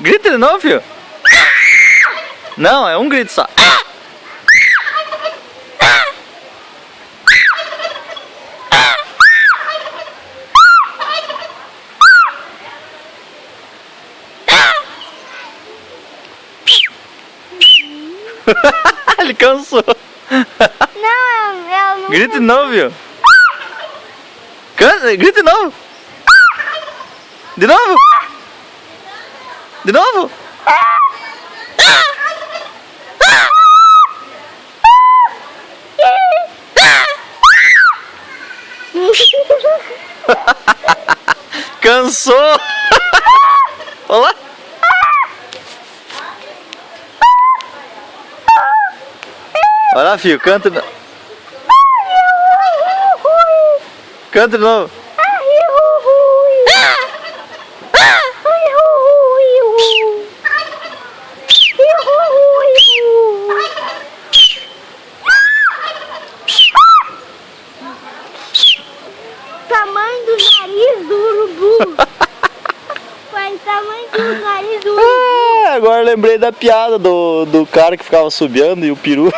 Grita de novo, filho. Não, é um grito só. Ele cansou. Não, eu não. Grita de novo, viu? Grita de novo. De novo. De novo. Cansou. Olha lá. Olha lá, filho, canta. Canta de novo. Tamanho do nariz do urubu. Foi o tamanho do nariz do urubu. Agora lembrei da piada do cara que ficava subiando e o peru.